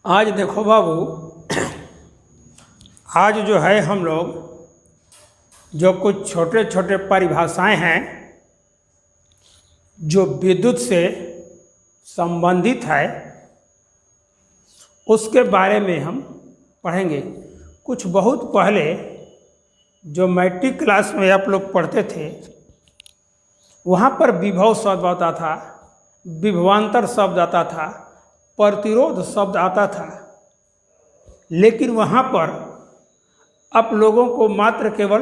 आज देखो बाबू, आज जो है हम लोग जो कुछ छोटे छोटे परिभाषाएं हैं जो विद्युत से संबंधित है उसके बारे में हम पढ़ेंगे। कुछ बहुत पहले जो मैट्रिक क्लास में आप लोग पढ़ते थे वहाँ पर विभव शब्द आता था, विभवांतर शब्द आता था, प्रतिरोध शब्द आता था, लेकिन वहाँ पर आप लोगों को मात्र केवल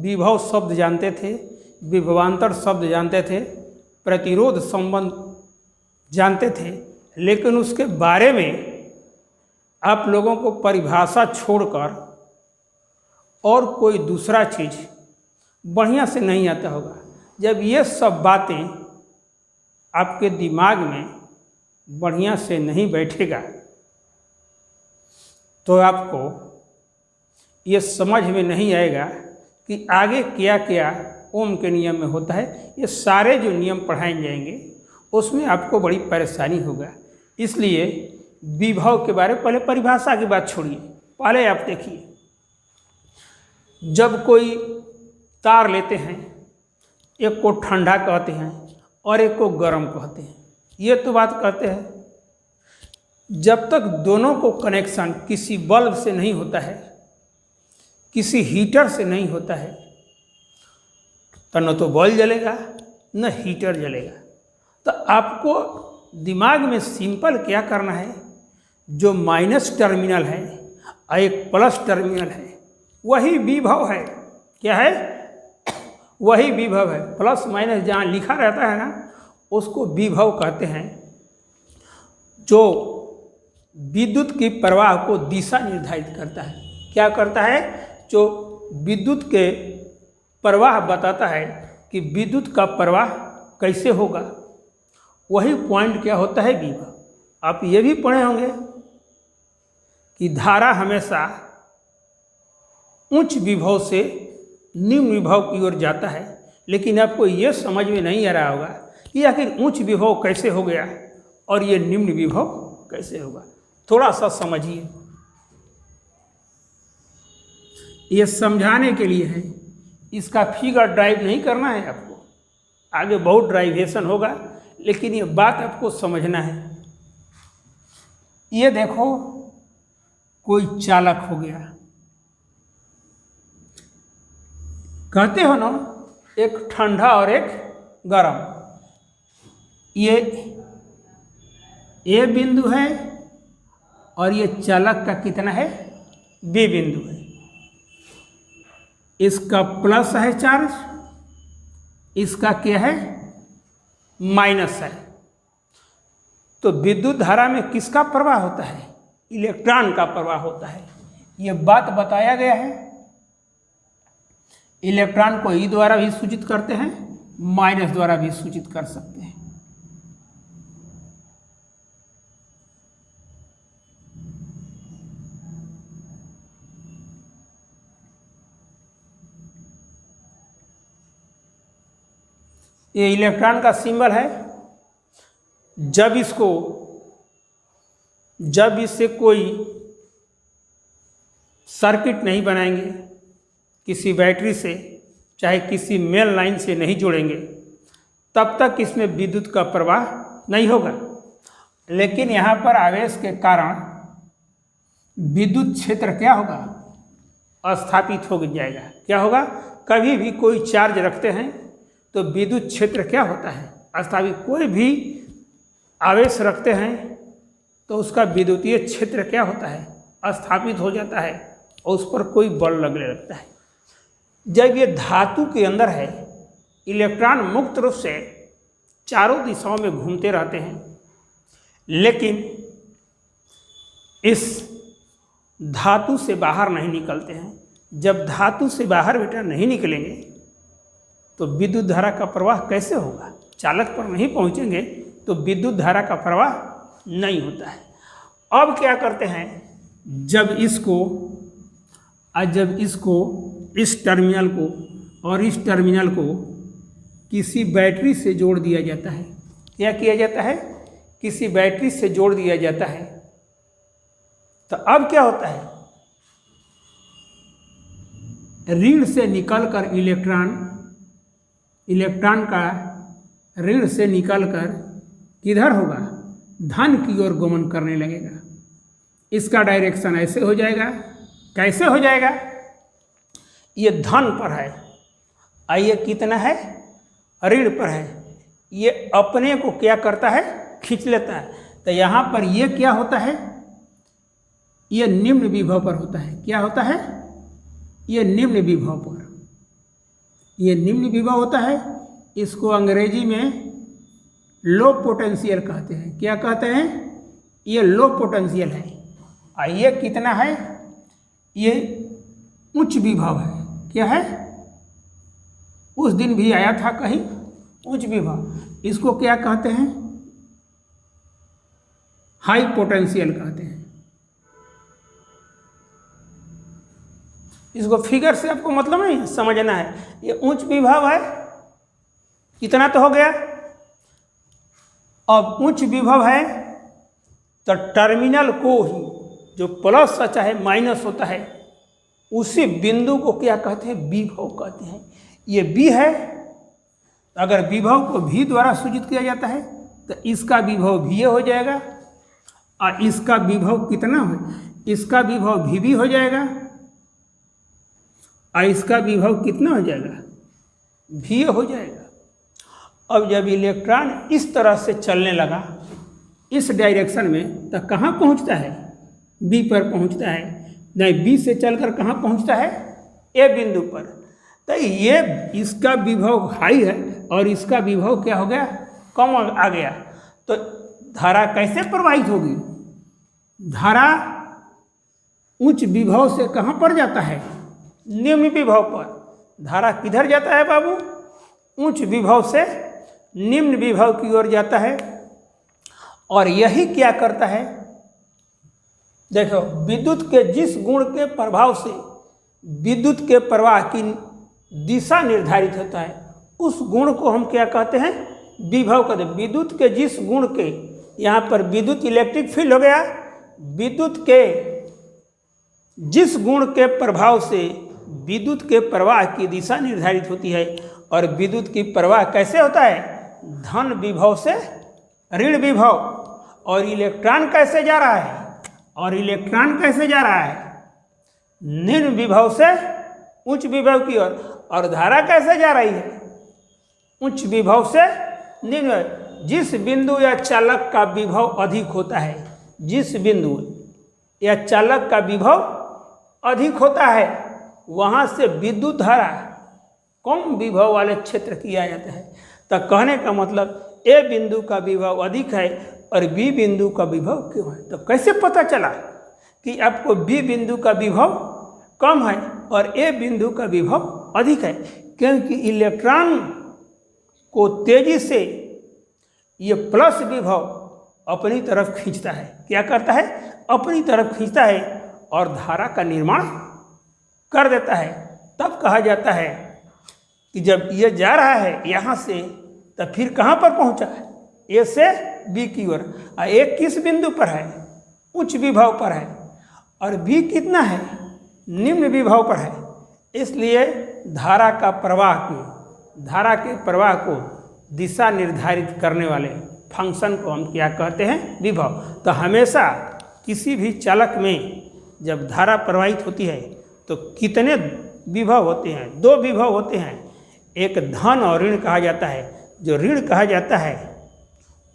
विभव शब्द जानते थे, विभवांतर शब्द जानते थे, प्रतिरोध संबंध जानते थे, लेकिन उसके बारे में आप लोगों को परिभाषा छोड़कर और कोई दूसरा चीज़ बढ़िया से नहीं आता होगा। जब ये सब बातें आपके दिमाग में बढ़िया से नहीं बैठेगा तो आपको ये समझ में नहीं आएगा कि आगे क्या क्या ओम के नियम में होता है। ये सारे जो नियम पढ़ाए जाएंगे उसमें आपको बड़ी परेशानी होगा। इसलिए विभव के बारे में पहले परिभाषा की बात छोड़िए। पहले आप देखिए, जब कोई तार लेते हैं, एक को ठंडा कहते हैं और एक को गर्म कहते हैं। ये तो बात कहते हैं जब तक दोनों को कनेक्शन किसी बल्ब से नहीं होता है, किसी हीटर से नहीं होता है, तो न तो बल्ब जलेगा न हीटर जलेगा। तो आपको दिमाग में सिंपल क्या करना है, जो माइनस टर्मिनल है और एक प्लस टर्मिनल है वही विभव है। क्या है? वही विभव है। प्लस माइनस जहाँ लिखा रहता है ना उसको विभव कहते हैं, जो विद्युत की प्रवाह को दिशा निर्धारित करता है। क्या करता है? जो विद्युत के प्रवाह बताता है कि विद्युत का प्रवाह कैसे होगा, वही पॉइंट क्या होता है? विभव। आप ये भी पढ़े होंगे कि धारा हमेशा उच्च विभव से निम्न विभव की ओर जाता है, लेकिन आपको ये समझ में नहीं आ रहा होगा कि आखिर उच्च विभव कैसे हो गया और ये निम्न विभव कैसे होगा। थोड़ा सा समझिए, ये समझाने के लिए है। इसका फिगर ड्राइव नहीं करना है आपको, आगे बहुत ड्राइवेशन होगा, लेकिन ये बात आपको समझना है। ये देखो, कोई चालक हो गया, कहते हो ना, एक ठंडा और एक गर्म। ये ए बिंदु है और ये चालक का कितना है? बी बिंदु है। इसका प्लस है चार्ज, इसका क्या है? माइनस है। तो विद्युत धारा में किसका प्रवाह होता है? इलेक्ट्रॉन का प्रवाह होता है। ये बात बताया गया है। इलेक्ट्रॉन को ई द्वारा भी सूचित करते हैं, माइनस द्वारा भी सूचित कर सकते हैं। ये इलेक्ट्रॉन का सिंबल है। जब इससे कोई सर्किट नहीं बनाएंगे, किसी बैटरी से चाहे किसी मेन लाइन से नहीं जोड़ेंगे, तब तक इसमें विद्युत का प्रवाह नहीं होगा। लेकिन यहाँ पर आवेश के कारण विद्युत क्षेत्र क्या होगा? स्थापित हो जाएगा। क्या होगा? कभी भी कोई चार्ज रखते हैं तो विद्युत क्षेत्र क्या होता है? स्थापित। कोई भी आवेश रखते हैं तो उसका विद्युतीय क्षेत्र क्या होता है? स्थापित हो जाता है और उस पर कोई बल लगने लगता है। जब ये धातु के अंदर है, इलेक्ट्रॉन मुक्त रूप से चारों दिशाओं में घूमते रहते हैं, लेकिन इस धातु से बाहर नहीं निकलते हैं। जब धातु से बाहर बेटा नहीं निकलेंगे तो विद्युत धारा का प्रवाह कैसे होगा? चालक पर नहीं पहुंचेंगे तो विद्युत धारा का प्रवाह नहीं होता है। अब क्या करते हैं, जब इसको इस टर्मिनल को और इस टर्मिनल को किसी बैटरी से जोड़ दिया जाता है। क्या किया जाता है? किसी बैटरी से जोड़ दिया जाता है तो अब क्या होता है, ऋण से निकलकर इलेक्ट्रॉन का ऋण से निकलकर किधर होगा, धन की ओर गमन करने लगेगा। इसका डायरेक्शन ऐसे हो जाएगा। कैसे हो जाएगा, ये धन पर है और ये कितना है, ऋण पर है। ये अपने को क्या करता है, खींच लेता है। तो यहाँ पर ये क्या होता है, ये निम्न विभव पर होता है। क्या होता है, ये निम्न विभव पर, ये निम्न विभव होता है। इसको अंग्रेजी में लो पोटेंशियल कहते हैं। क्या कहते हैं, ये लो पोटेंशियल है। और ये कितना है, ये उच्च विभव है। क्या है, उस दिन भी आया था कहीं, उच्च विभव। इसको क्या कहते हैं, हाई पोटेंशियल कहते हैं। इसको फिगर से आपको मतलब नहीं समझना है। ये उच्च विभव है, इतना तो हो गया। अब उच्च विभव है तो टर्मिनल को ही, जो प्लस चाहे माइनस होता है, उसी बिंदु को क्या कहते हैं, विभव कहते हैं। ये बी है, अगर विभव को भी द्वारा सूचित किया जाता है तो इसका विभव भी हो जाएगा और इसका विभव कितना हो, इसका विभव भी हो जाएगा और इसका विभव कितना हो जाएगा, भी हो जाएगा। अब जब इलेक्ट्रॉन इस तरह से चलने लगा इस डायरेक्शन में, तो कहाँ पहुँचता है, बी पर पहुँचता है। नहीं, बी से चलकर कहाँ पहुँचता है, ए बिंदु पर। तो ये इसका विभव हाई है और इसका विभव क्या हो गया, कम आ गया। तो धारा कैसे प्रवाहित होगी, धारा उच्च विभव से कहाँ पर जाता है, निम्न विभव पर। धारा किधर जाता है बाबू, उच्च विभव से निम्न विभव की ओर जाता है। और यही क्या करता है, देखो, विद्युत के जिस गुण के प्रभाव से विद्युत के प्रवाह की दिशा निर्धारित होता है, उस गुण को हम क्या कहते हैं, विभव कहते हैं। विद्युत के जिस गुण के, यहाँ पर विद्युत इलेक्ट्रिक फील्ड हो गया, विद्युत के जिस गुण के प्रभाव से विद्युत के प्रवाह की दिशा निर्धारित होती है। और विद्युत की प्रवाह कैसे होता है, धन विभव से ऋण विभव। और इलेक्ट्रॉन कैसे जा रहा है, और इलेक्ट्रॉन कैसे जा रहा है, निम्न विभव से उच्च विभव की ओर। और धारा कैसे जा रही है, उच्च विभव से निम्न। जिस बिंदु या चालक का विभव अधिक होता है, जिस बिंदु या चालक का विभव अधिक होता है, वहाँ से विद्युत धारा कम विभव वाले क्षेत्र किया जाता है। तो कहने का मतलब ए बिंदु का विभव अधिक है और बी बिंदु का विभव क्यों है। तो कैसे पता चला कि आपको बी बिंदु का विभव कम है और ए बिंदु का विभव अधिक है, क्योंकि इलेक्ट्रॉन को तेजी से ये प्लस विभव अपनी तरफ खींचता है। क्या करता है, अपनी तरफ खींचता है और धारा का निर्माण कर देता है। तब कहा जाता है कि जब ये जा रहा है यहाँ से, तब फिर कहाँ पर पहुँचा है, ए से बी की ओर। और ए किस बिंदु पर है, उच्च विभव पर है, और बी कितना है, निम्न विभव पर है। इसलिए धारा के प्रवाह को दिशा निर्धारित करने वाले फंक्शन को हम क्या कहते हैं, विभव। तो हमेशा किसी भी चालक में जब धारा प्रवाहित होती है तो कितने विभव होते हैं, दो विभव होते हैं। एक धन और ऋण कहा जाता है। जो ऋण कहा जाता है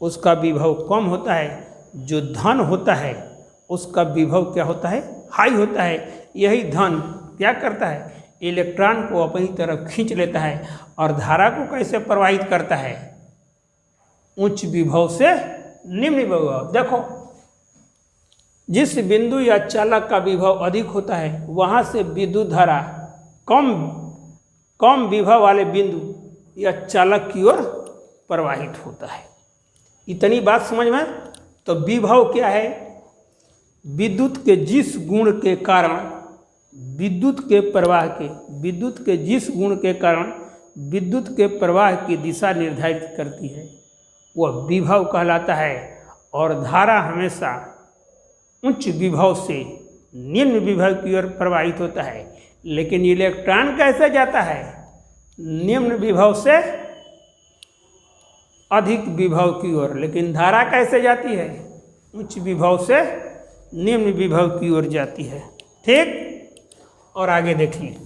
उसका विभव कम होता है, जो धन होता है उसका विभव क्या होता है, हाई होता है। यही धन क्या करता है, इलेक्ट्रॉन को अपनी तरफ खींच लेता है और धारा को कैसे प्रवाहित करता है, उच्च विभव से निम्न विभव। देखो, जिस बिंदु या चालक का विभव अधिक होता है वहाँ से विद्युत धारा कम विभव वाले बिंदु या चालक की ओर प्रवाहित होता है। इतनी बात समझ में। तो विभव क्या है, विद्युत के जिस गुण के कारण विद्युत के जिस गुण के कारण विद्युत के प्रवाह की दिशा निर्धारित करती है वह विभव कहलाता है। और धारा हमेशा उच्च विभव से निम्न विभव की ओर प्रवाहित होता है, लेकिन इलेक्ट्रॉन कैसे जाता है? निम्न विभव से अधिक विभव की ओर। लेकिन धारा कैसे जाती है? उच्च विभव से निम्न विभव की ओर जाती है। ठीक, और आगे देखिए।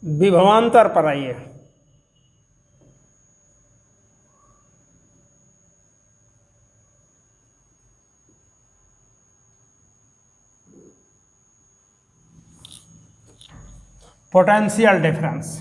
विभवांतर पर आइए। Potential difference.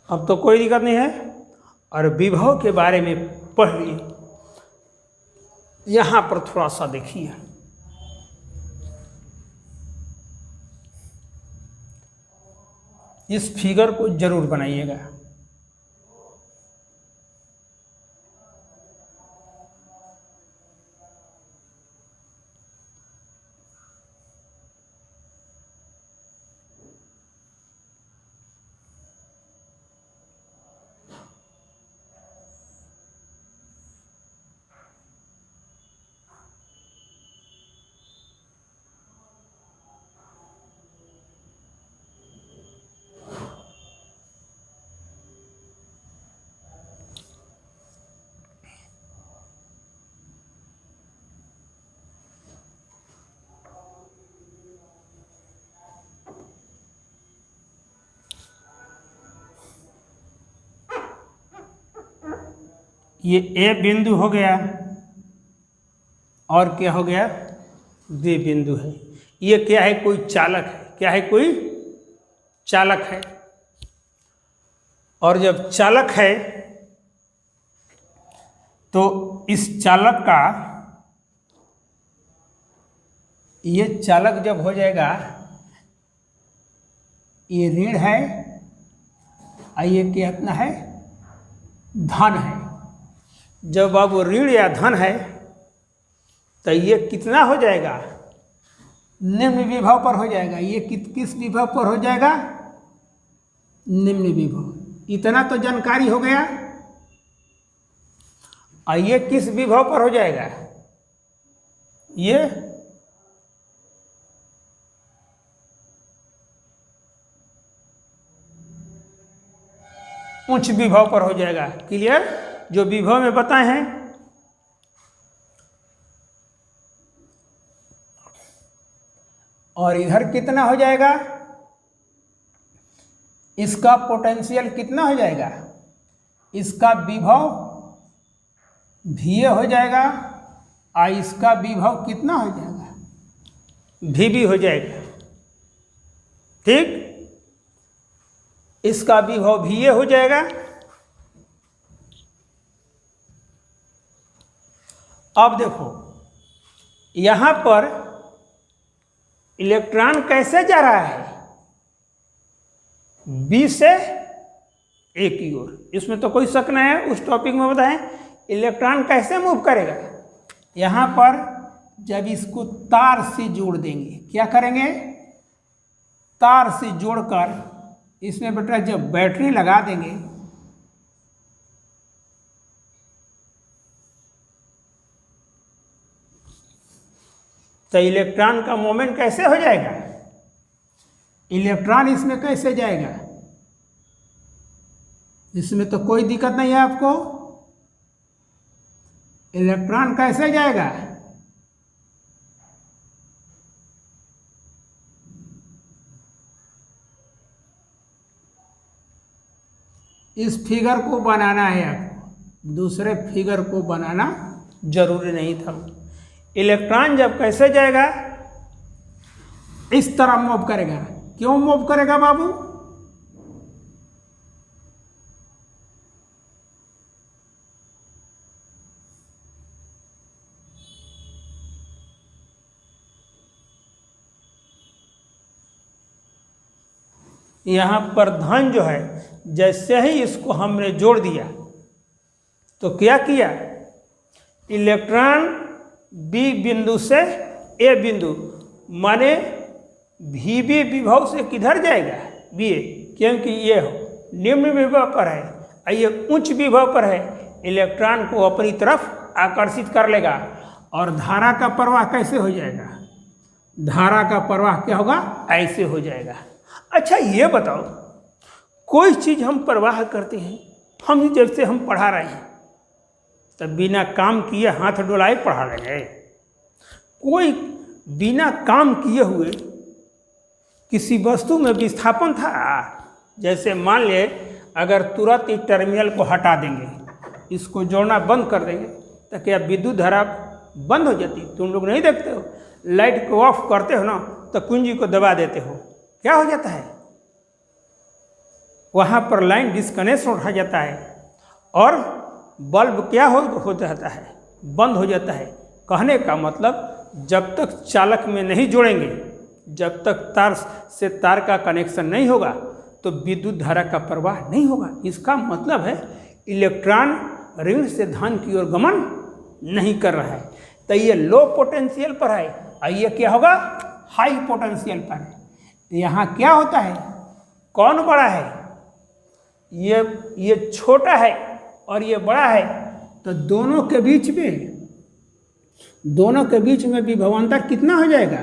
अब तो कोई दिक्कत नहीं है, और विभव के बारे में पढ़ लिए। यहाँ पर थोड़ा सा देखिए, इस फिगर को जरूर बनाइएगा। ये ए बिंदु हो गया, और क्या हो गया? बी बिंदु है। ये क्या है? कोई चालक है। क्या है? कोई चालक है। और जब चालक है तो इस चालक का, ये चालक जब हो जाएगा, ये ऋण है और ये कितना है? धन है। जब अब ऋण या धन है तो ये कितना हो जाएगा? निम्न विभव पर हो जाएगा। ये किस विभव पर हो जाएगा? निम्न विभव। इतना तो जानकारी हो गया। और ये किस विभव पर हो जाएगा? ये उच्च विभव पर हो जाएगा। क्लियर? जो विभव में बताए हैं। और इधर कितना हो जाएगा? इसका पोटेंशियल कितना हो जाएगा? इसका विभव VA हो जाएगा, और इसका विभव कितना हो जाएगा? VB हो जाएगा। ठीक, इसका विभव VA हो जाएगा। अब देखो, यहां पर इलेक्ट्रॉन कैसे जा रहा है? B से A की ओर। इसमें तो कोई शक नहीं है। उस टॉपिक में बताएं इलेक्ट्रॉन कैसे मूव करेगा। यहाँ पर जब इसको तार से जोड़ देंगे, क्या करेंगे, तार से जोड़कर इसमें बेटा जब बैटरी लगा देंगे तो इलेक्ट्रॉन का मोमेंट कैसे हो जाएगा, इलेक्ट्रॉन इसमें कैसे जाएगा, इसमें तो कोई दिक्कत नहीं है आपको, इलेक्ट्रॉन कैसे जाएगा, इस फिगर को बनाना है आपको, दूसरे फिगर को बनाना जरूरी नहीं था। इलेक्ट्रॉन जब कैसे जाएगा, इस तरह मूव करेगा। क्यों मूव करेगा बाबू, यहाँ पर धन जो है, जैसे ही इसको हमने जोड़ दिया तो क्या किया, इलेक्ट्रॉन बी बिंदु से ए बिंदु, माने VB विभव से किधर जाएगा, बी ए, क्योंकि ये निम्न विभव पर है और ये उच्च विभव पर है, इलेक्ट्रॉन को अपनी तरफ आकर्षित कर लेगा और धारा का प्रवाह कैसे हो जाएगा, धारा का प्रवाह क्या होगा, ऐसे हो जाएगा। अच्छा ये बताओ, कोई चीज़ हम प्रवाह करते हैं, हम जैसे हम पढ़ा रहे हैं तब बिना काम किए हाथ डोलाए पढ़ा रहे हैं, कोई बिना काम किए हुए किसी वस्तु में विस्थापन था, जैसे मान ले अगर तुरंत इस टर्मिनल को हटा देंगे, इसको जोड़ना बंद कर देंगे तो क्या विद्युत धारा बंद हो जाती, तुम लोग नहीं देखते हो, लाइट को ऑफ करते हो ना तो कुंजी को दबा देते हो, क्या हो जाता है, वहाँ पर लाइन डिस्कनेक्ट हो जाता है और बल्ब क्या हो जाता है, बंद हो जाता है। कहने का मतलब जब तक चालक में नहीं जोड़ेंगे, जब तक तार से तार का कनेक्शन नहीं होगा तो विद्युत धारा का प्रवाह नहीं होगा। इसका मतलब है इलेक्ट्रॉन ऋण से धन की ओर गमन नहीं कर रहा है, तो ये लो पोटेंशियल पर है और ये क्या होगा, हाई पोटेंशियल पर है। यहाँ क्या होता है, कौन बड़ा है, ये छोटा है और ये बड़ा है, तो दोनों के बीच में विभवांतर कितना हो जाएगा,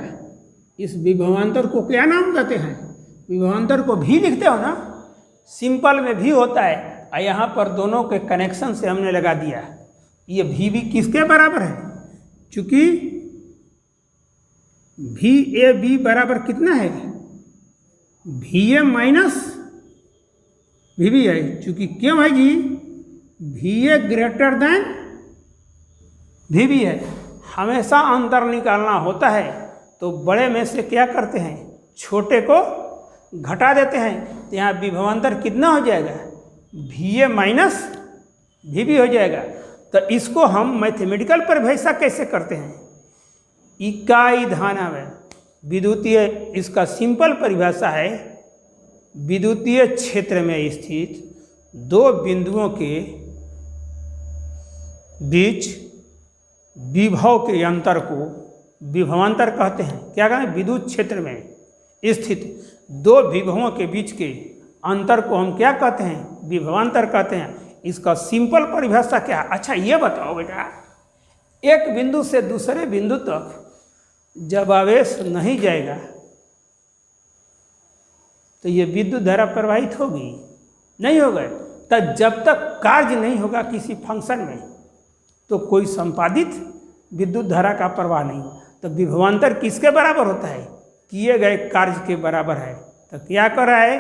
इस विभवांतर को क्या नाम देते हैं, विभवांतर को भी लिखते हो ना, सिंपल में भी होता है और यहाँ पर दोनों के कनेक्शन से हमने लगा दिया, ये भी किसके बराबर है, चूंकि VAB बराबर कितना है, VA माइनस VB है, चूंकि क्यों है जी, VA ग्रेटर देन VB है, हमेशा अंतर निकालना होता है तो बड़े में से क्या करते हैं, छोटे को घटा देते हैं, तो यहाँ विभवांतर कितना हो जाएगा, VA माइनस VB हो जाएगा। तो इसको हम मैथमेटिकल परिभाषा कैसे करते हैं, इकाई धानावेग विद्युतीय, इसका सिंपल परिभाषा है, विद्युतीय क्षेत्र में स्थित दो बिंदुओं के बीच विभव के अंतर को विभवांतर कहते हैं। क्या कहें, विद्युत क्षेत्र में स्थित दो विभवों के बीच के अंतर को हम क्या कहते हैं, विभवांतर कहते हैं। इसका सिंपल परिभाषा क्या है। अच्छा ये बताओ बेटा, एक बिंदु से दूसरे बिंदु तक जब आवेश नहीं जाएगा तो ये विद्युत धारा प्रवाहित होगी, नहीं होगा। तब जब तक कार्य नहीं होगा किसी फंक्शन में तो कोई संपादित विद्युत धारा का प्रवाह नहीं। तो विभवांतर किसके बराबर होता है, किए गए कार्य के बराबर है। तो क्या कर रहा है,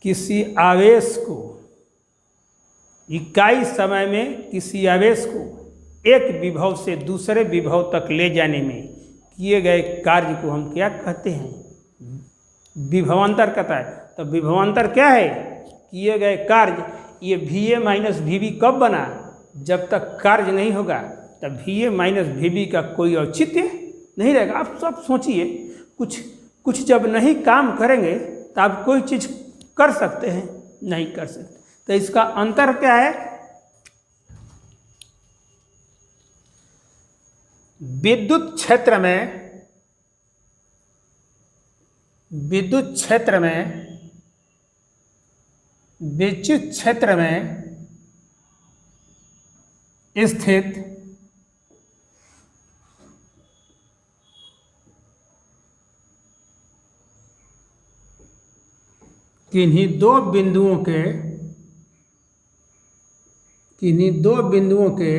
किसी आवेश को इकाई समय में किसी आवेश को एक विभव से दूसरे विभव तक ले जाने में किए गए कार्य को हम क्या कहते हैं, विभवांतर कहता है। तो विभवांतर क्या है, किए गए कार्य। ये VA माइनस VB कब बना, जब तक कार्य नहीं होगा तब VA माइनस VB का कोई औचित्य नहीं रहेगा। आप सब सोचिए, कुछ जब नहीं काम करेंगे तो आप कोई चीज़ कर सकते हैं, नहीं कर सकते। तो इसका अंतर क्या है, विद्युत क्षेत्र में विद्युत क्षेत्र में स्थित किन्हीं दो बिंदुओं के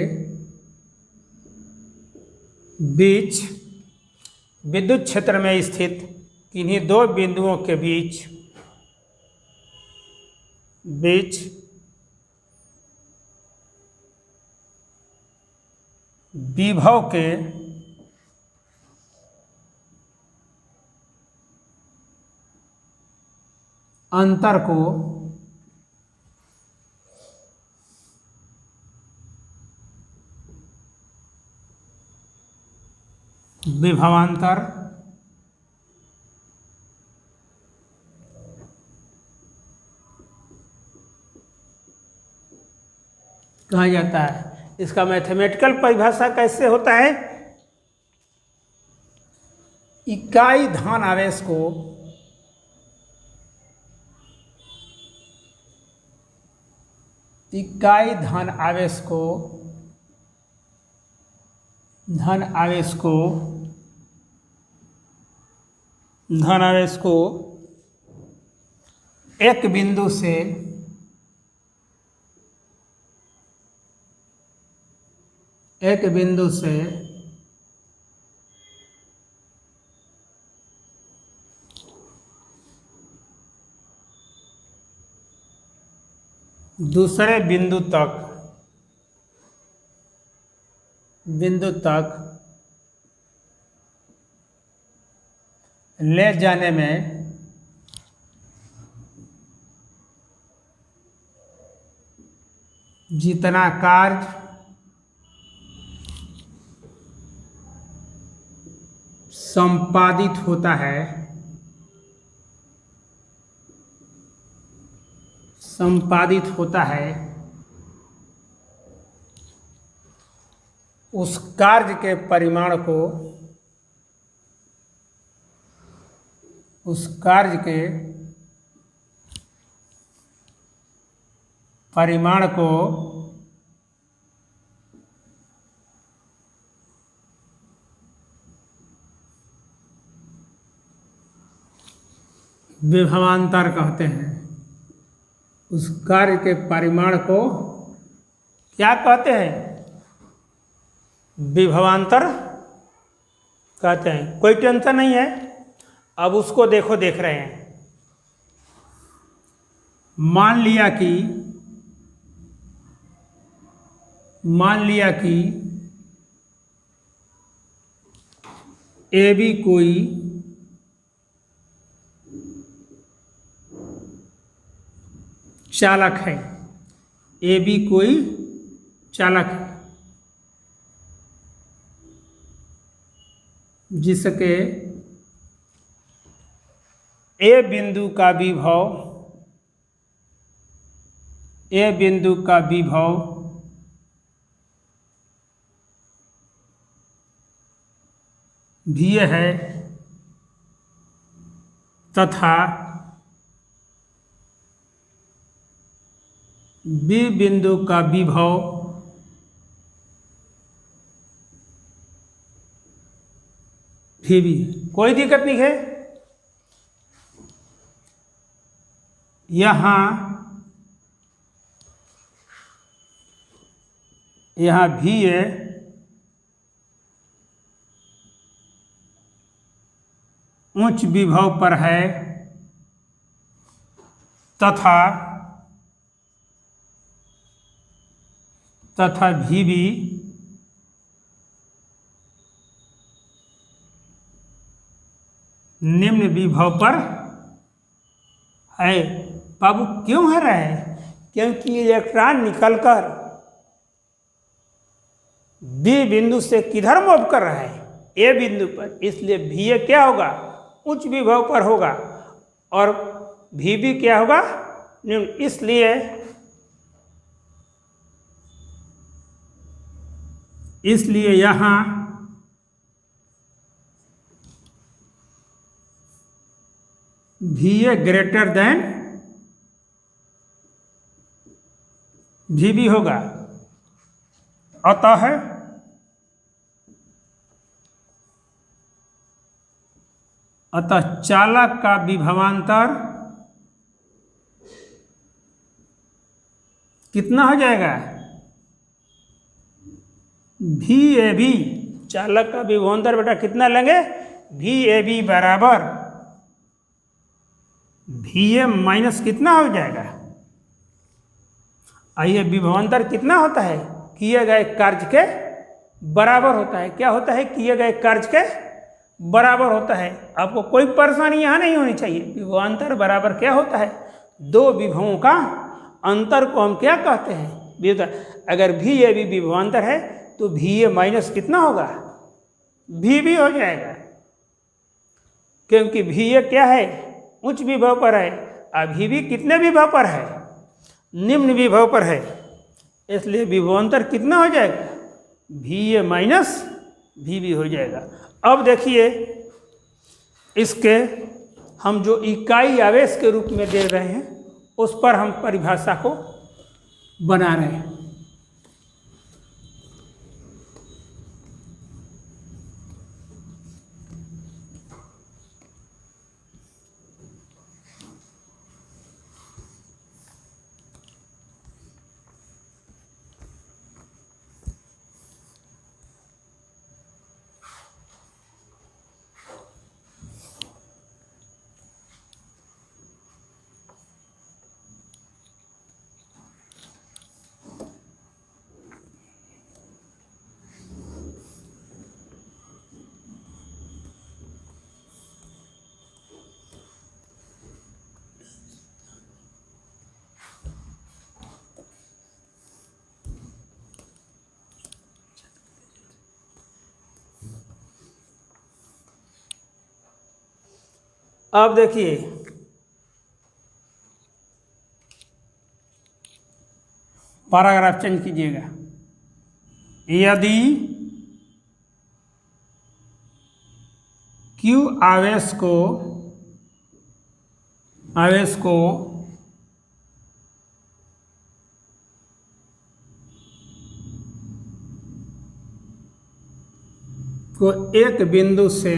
बीच, विद्युत क्षेत्र में स्थित किन्हीं दो बिंदुओं के बीच विभव के अंतर को विभवांतर कहा जाता है। इसका मैथमेटिकल परिभाषा कैसे होता है? इकाई धन आवेश को धन आवेश को एक बिंदु से दूसरे बिंदु तक ले जाने में जितना कार्य संपादित होता है उस कार्य के परिमाण को विभवांतर कहते हैं। उस कार्य के परिमाण को क्या कहते हैं? विभवांतर कहते हैं। कोई टेंशन नहीं है, अब उसको देख रहे हैं। मान लिया कि AB कोई चालक है, AB कोई चालक है जिसके A बिंदु का विभव भी है तथा B बिंदु का विभव भी है। कोई दिक्कत नहीं है। यहाँ भी है उच्च विभव पर है तथा भी निम्न विभव पर है। बाबू क्यों है रहा है? क्योंकि इलेक्ट्रॉन निकलकर बी बिंदु से किधर मूव कर रहा है? ए बिंदु पर। इसलिए भी ए क्या होगा? उच्च विभव पर होगा और भी भी क्या होगा? निम्न। इसलिए यहाँ VA ग्रेटर देन VB होगा। अतः चालक का विभवांतर कितना हो जाएगा? VAB, चालक का विभवांतर बेटा कितना लेंगे? VAB बराबर VA माइनस कितना हो जाएगा? आइए, विभवांतर कितना होता है? किए गए कार्य के बराबर होता है। क्या होता है? किए गए कार्य के बराबर होता है। आपको कोई परेशानी यहाँ नहीं होनी चाहिए। विभवांतर बराबर क्या होता है? दो विभवों का अंतर को हम क्या कहते हैं? अगर VAB विभवांतर है तो VA माइनस कितना होगा? VB हो जाएगा, क्योंकि VA क्या है? उच्च विभव पर है, और VB कितने विभव पर है? निम्न विभव पर है। इसलिए विभवांतर कितना हो जाएगा? VA माइनस VB हो जाएगा। अब देखिए, इसके हम जो इकाई आवेश के रूप में दे रहे हैं उस पर हम परिभाषा को बना रहे हैं। अब देखिए, पैराग्राफ चेंज कीजिएगा। यदि Q आवेश को एक बिंदु से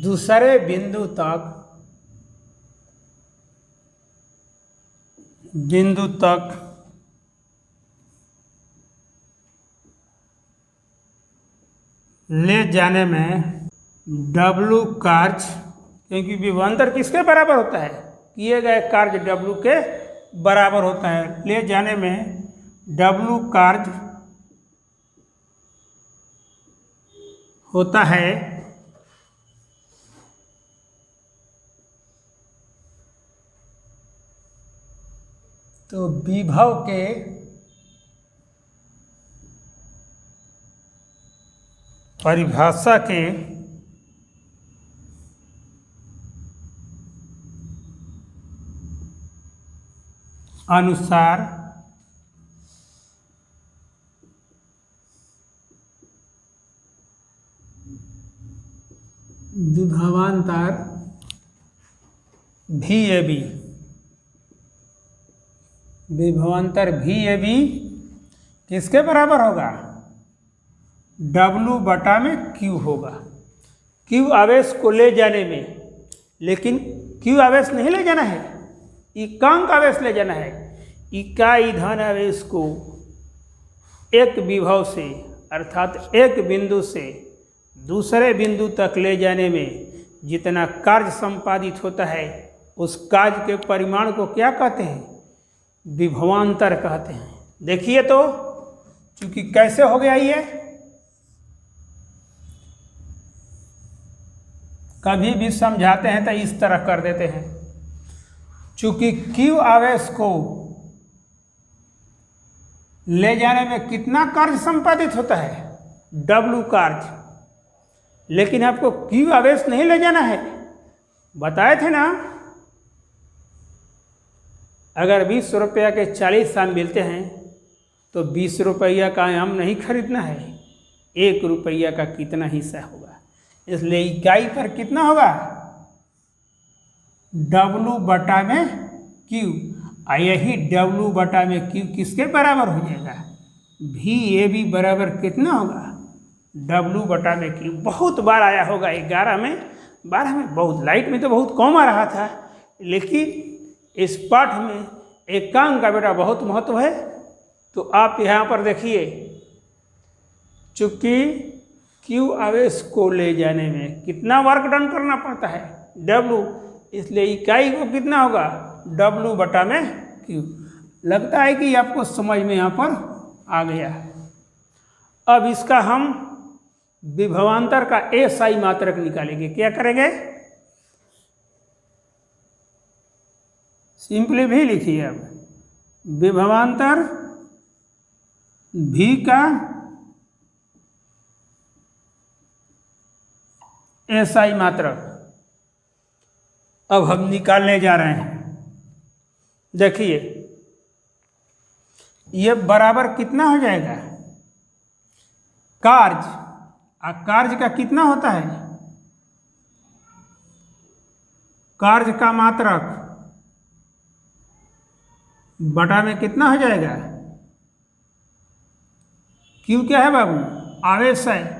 दूसरे बिंदु तक ले जाने में W कार्य, क्योंकि विभवांतर किसके बराबर होता है? किए गए कार्य W के बराबर होता है। ले जाने में W कार्य होता है तो विभव के परिभाषा के अनुसार विभवांतर VAB किसके बराबर होगा? W बटा में Q होगा। Q आवेश को ले जाने में, लेकिन Q आवेश नहीं ले जाना है, इकांक आवेश ले जाना है। इकाई धन आवेश को एक विभव से, अर्थात एक बिंदु से दूसरे बिंदु तक ले जाने में जितना कार्य संपादित होता है उस कार्य के परिमाण को क्या कहते हैं? विभवांतर कहते हैं। देखिए तो, चूंकि कैसे हो गया ये, कभी भी समझाते हैं तो इस तरह कर देते हैं। चूंकि Q आवेश को ले जाने में कितना कार्य संपादित होता है? W कार्य। लेकिन आपको Q आवेश नहीं ले जाना है, बताए थे ना। अगर 20 रुपया के 40 साल मिलते हैं तो 20 रुपया का आम नहीं खरीदना है, 1 रुपया का कितना हिस्सा होगा। इसलिए इकाई पर कितना होगा, W बटा में Q, और यही W बटा में Q किसके बराबर हो जाएगा, VAB बराबर कितना होगा, W बटा में Q। बहुत बार आया होगा 11 में, 12 में बहुत, लाइट में तो बहुत कम आ रहा था, लेकिन इस पाठ में एकांक का बेटा बहुत महत्व है। तो आप यहाँ पर देखिए, चूंकि Q आवेश को ले जाने में कितना वर्क डन करना पड़ता है, W, इसलिए इकाई को कितना होगा, W बटा में Q। लगता है कि आपको समझ में यहाँ पर आ गया। अब इसका हम विभवांतर का SI मात्रक निकालेंगे। क्या करेंगे, सिंपली भी लिखिए। अब विभवांतर V का SI मात्रक अब हम निकालने जा रहे हैं। देखिए ये बराबर कितना हो जाएगा, कार्य, और कार्य का कितना होता है, कार्य का मात्रक बटा में कितना हो जाएगा, Q क्या है बाबू, आवेश है,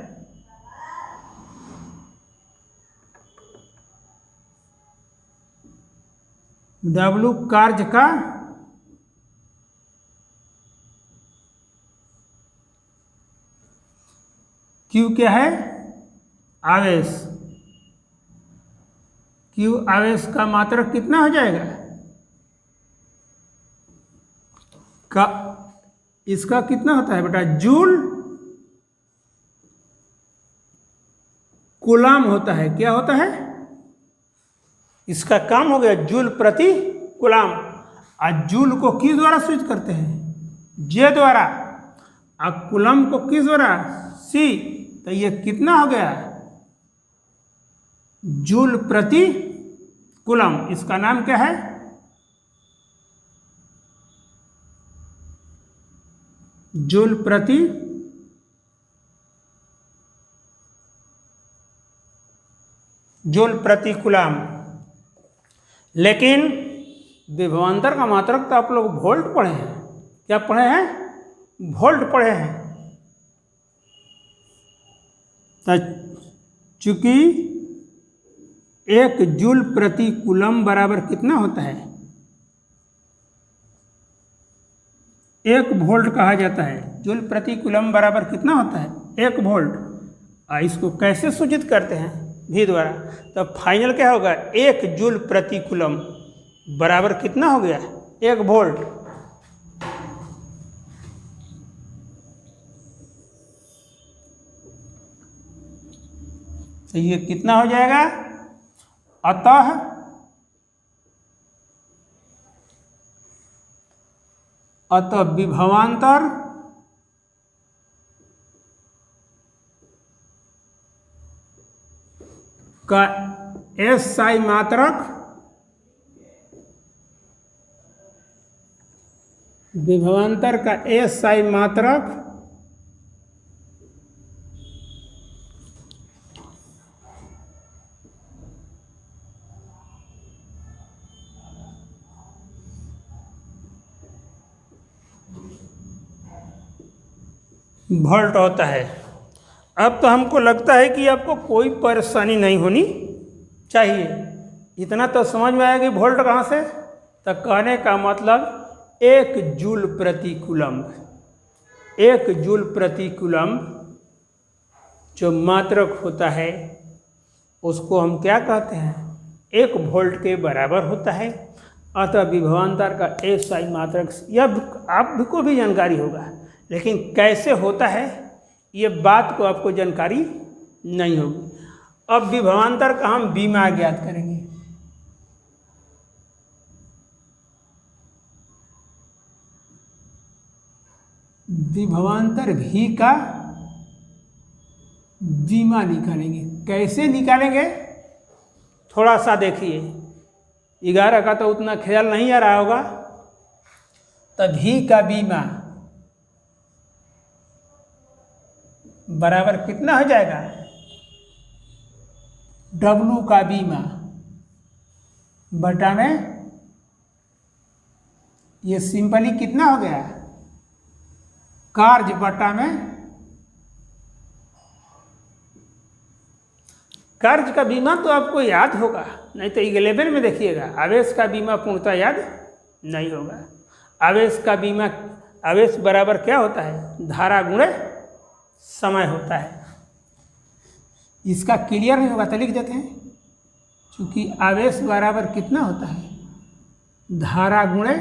W कार्य का Q क्या है, आवेश, Q आवेश का मात्रक कितना हो जाएगा, का इसका कितना होता है बेटा, जूल कूलाम होता है। क्या होता है, इसका काम हो गया जूल प्रति कूलाम। और जूल को किस द्वारा सूचित करते हैं, J द्वारा, और कूलम को किस द्वारा, C। तो ये कितना हो गया, जूल प्रति कूलम। इसका नाम क्या है, जूल प्रति कूलम। लेकिन विभवांतर का मात्रक तो आप लोग वोल्ट पढ़े हैं। क्या पढ़े हैं, वोल्ट पढ़े हैं। तो चूंकि 1 जूल प्रति कूलम बराबर कितना होता है, 1 वोल्ट कहा जाता है। जूल प्रति कूलम बराबर कितना होता है, 1 वोल्ट। इसको कैसे सूचित करते हैं, V द्वारा। तो फाइनल क्या होगा, 1 जूल प्रति कूलम बराबर कितना हो गया, 1 वोल्ट। तो ये कितना हो जाएगा, अतः विभवांतर का SI मात्रक, विभवांतर का SI मात्रक वोल्ट होता है। अब तो हमको लगता है कि आपको कोई परेशानी नहीं होनी चाहिए। इतना तो समझ में आया कि वोल्ट कहाँ से। तो कहने का मतलब 1 जूल प्रति कूलम्ब, 1 जूल प्रति कूलम्ब जो मात्रक होता है उसको हम क्या कहते हैं, 1 वोल्ट के बराबर होता है। अतः विभवांतर का SI मात्रक, यह आपको भी जानकारी होगा, लेकिन कैसे होता है ये बात को आपको जानकारी नहीं होगी। अब विभवांतर का हम V मान ज्ञात करेंगे। विभवांतर V का V मान निकालेंगे। कैसे निकालेंगे, थोड़ा सा देखिए। 11 का तो उतना ख्याल नहीं आ रहा होगा। तो V का V मान बराबर कितना हो जाएगा, W का बीमा बटा में ये सिंपली कितना हो गया, कार्य बटा में कार्य का बीमा तो आपको याद होगा, नहीं तो 11 में देखिएगा, आवेश का बीमा पूर्णतः याद नहीं होगा। आवेश का बीमा, आवेश बराबर क्या होता है, धारा गुणे समय होता है। इसका क्लियर नहीं होगा तो लिख देते हैं, क्योंकि आवेश बराबर कितना होता है, धारा गुणे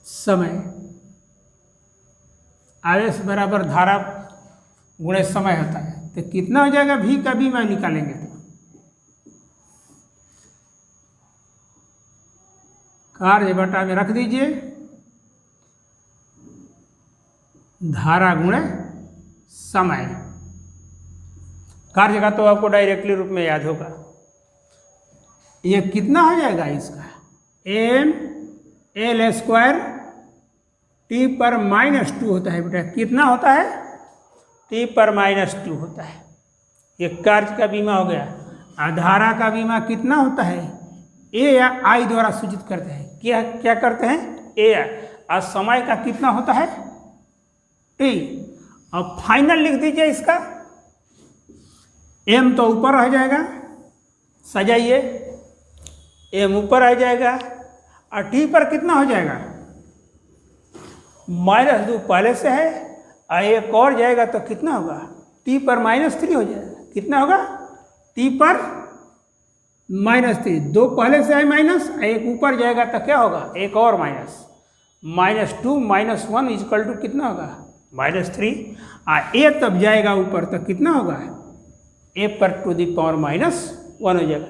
समय। आवेश बराबर धारा गुणे समय होता है, तो कितना हो जाएगा, V का बीमा निकालेंगे तो कार्य बटा में रख दीजिए धारा गुणे समय। कार्य का तो आपको डायरेक्टली रूप में याद होगा। ये कितना हो जाएगा इसका, mL² T पर -2 होता है बेटा, कितना होता है, T पर -2 होता है। ये कार्य का बीमा हो गया। धारा का बीमा कितना होता है, A या I द्वारा सूचित करते हैं, क्या करते हैं, A या। और समय का कितना होता है, T। अब फाइनल लिख दीजिए इसका, M तो ऊपर आ जाएगा, सजाइए, M ऊपर आ जाएगा, और T पर कितना हो जाएगा, -2 पहले से है, और एक और जाएगा तो कितना होगा, T पर -3 हो जाएगा। कितना होगा, T पर -3, 2 पहले से है माइनस, एक ऊपर जाएगा तो क्या होगा, एक और माइनस, -2 - 1 इक्वल टू कितना होगा, -3। A तब जाएगा ऊपर तो कितना होगा, A पर टू दी पावर -1 हो जाएगा।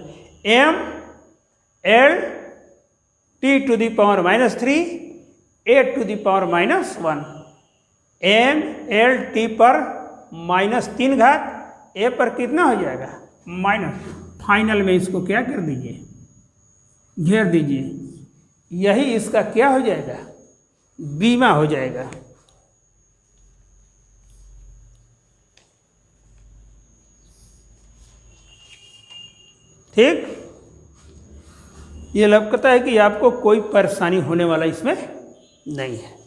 mL T to the power -3 A to the power -1, mL T पर -3 घात, A पर कितना हो जाएगा, माइनस। फाइनल में इसको क्या कर दीजिए, घेर दीजिए, यही इसका क्या हो जाएगा, बीमा हो जाएगा। ठीक, ये लगता है कि आपको कोई परेशानी होने वाला इसमें नहीं है।